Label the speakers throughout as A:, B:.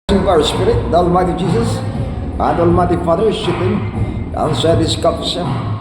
A: Of our spirit, the Almighty Jesus and Almighty Father is sitting outside this coffee shop.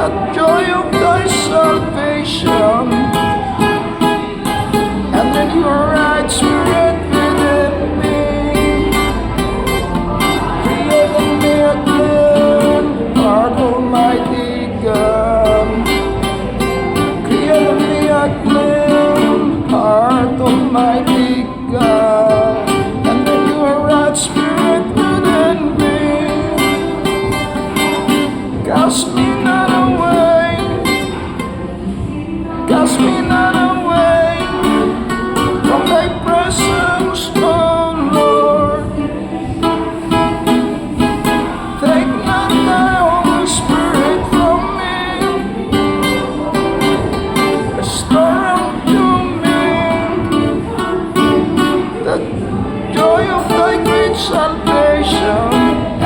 A: the joy of thy salvation, and then your right spirit within me. Create in me a clean heart, Almighty God. Create in me a clean heart, Almighty God, and then your right spirit within me. Cast me not away, cast me not away from thy presence, O Lord. Take not thy Holy Spirit from me. Restore unto me the joy of thy great salvation,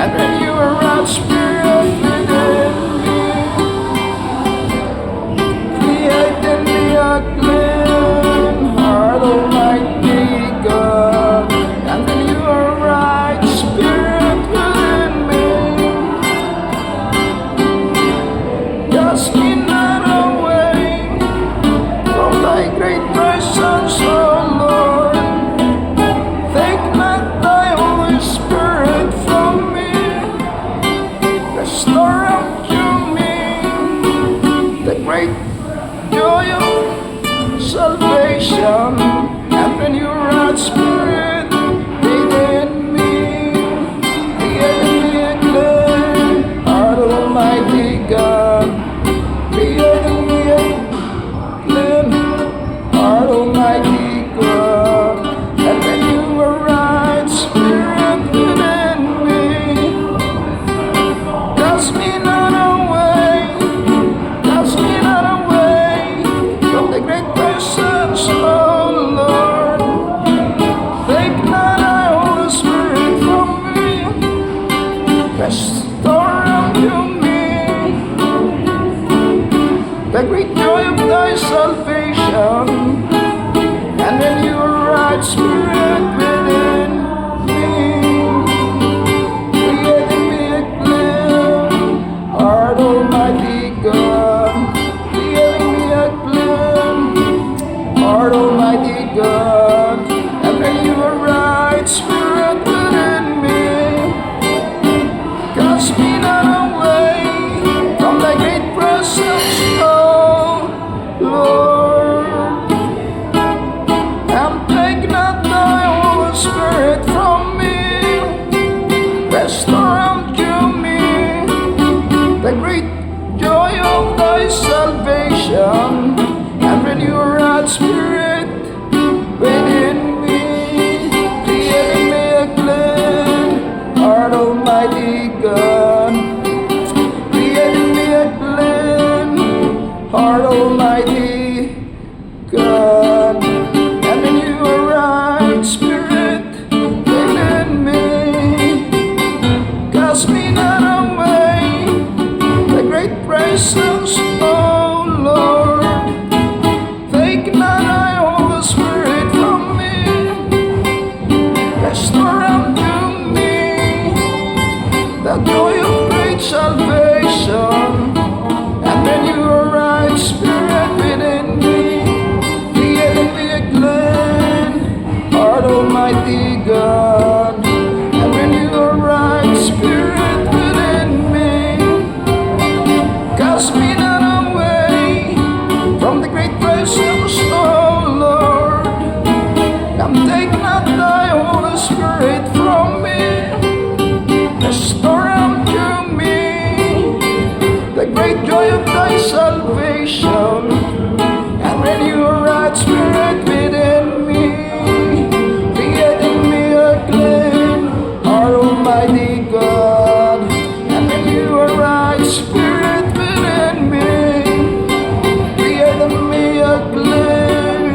A: and renew a right spirit within me. Create in me a clean heart, Almighty God, and renew a right spirit within me. Cast me not away from thy great presence, O Lord. Take not thy Holy Spirit from me. Restore unto me the great joy of salvation, and renew right spirit within me. Create in me a clean heart, Almighty God. Create in me a clean heart, Almighty God, and renew a right spirit within me. Cast me not away, cast me not away from the great presence, O Lord. Take not thy Holy Spirit from me. Restore unto me the great joy of thy salvation, and renew a right spirit within me. Create in me a clean heart, Almighty God. Create in me a clean heart, Almighty God, and renew a right spirit within me. Cast me not away from thy great presence, O Lord. And take not thy Holy Spirit from me. Restore unto me the great joy of thy salvation, and renew a right spirit within me. Create in me a clean heart, Almighty God. Create in me a clean heart, Almighty God, and renew a right spirit within me. Cast me not away the great presence, O Lord. Take not thy Holy Spirit from me. Restore unto me the joy of great salvation, and renew a right spirit within me. Create in me a clean heart, Almighty God, and renew a right spirit within me. Cast me not away from the great presence, O Lord, and take not thy Holy Spirit from me. Restore unto me the great joy of thy salvation, and renew a right spirit within me. Create in me a clean heart, Almighty God, and renew a right spirit within me. Create in me a clean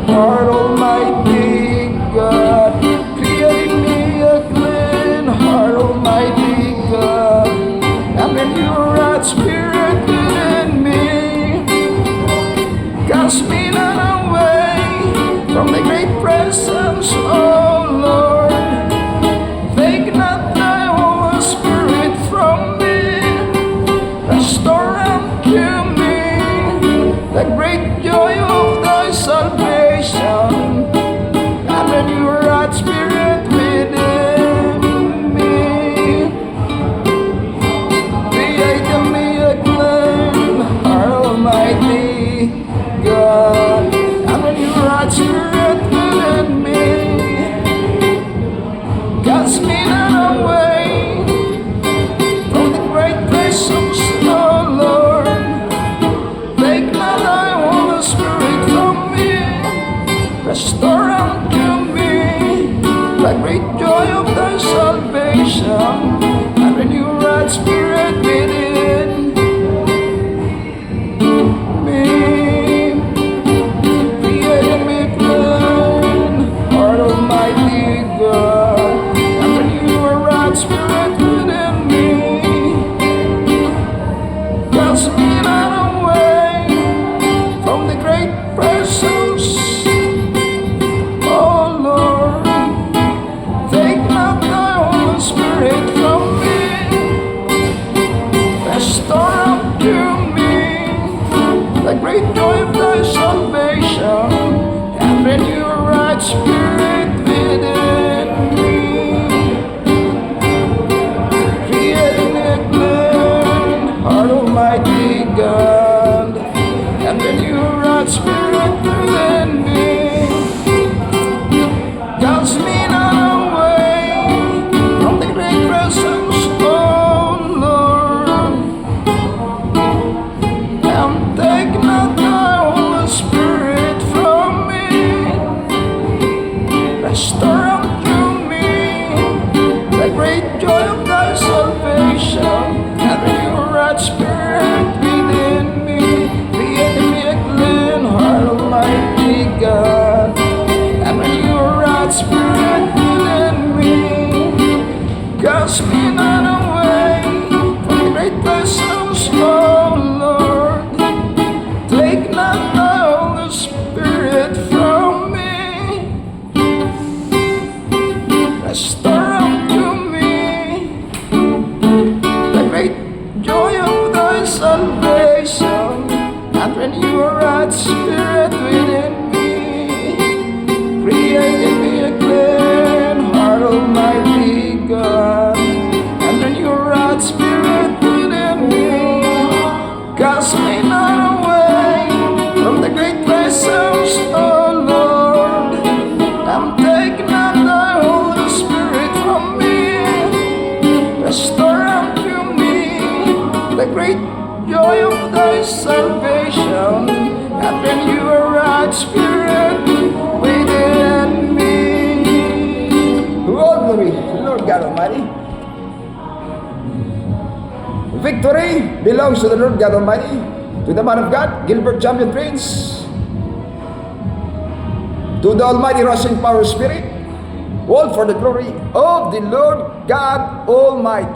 A: heart, Almighty God. Create in me a clean heart, Almighty God, and renew a right spirit within me. Cast me not away from the great presence, O Lord. Take not thy Holy Spirit from me. Restore unto me the great joy of thy salvation, and renew a right spirit within me. Create in me a clean heart, Almighty God, and renew a right spirit within me. Cast me not away from the great presence, oh Lord, and take not thy Holy Spirit from me. Restore unto me the great joy of thy salvation, and renew a right spirit within me. Create in me a clean heart, Almighty God, and renew a right spirit within me. Cast me not away from the great presence, oh Lord. Take not thy Holy Spirit from me. Restore unto me the great joy of thy salvation, and renew a right spirit within me. Create in me a clean heart, Almighty God, and renew a right spirit within me. Cast me not away from the great presence, oh Lord, and take not thy Holy Spirit from me. Restore unto me the great joy of thy salvation, and renew a right spirit within me. Oh, glory, Lord God Almighty. Victory belongs to the Lord God Almighty, to the man of God, Gilbert Champion Prince, to the Almighty Rushing Power Spirit, all for the glory of the Lord God Almighty.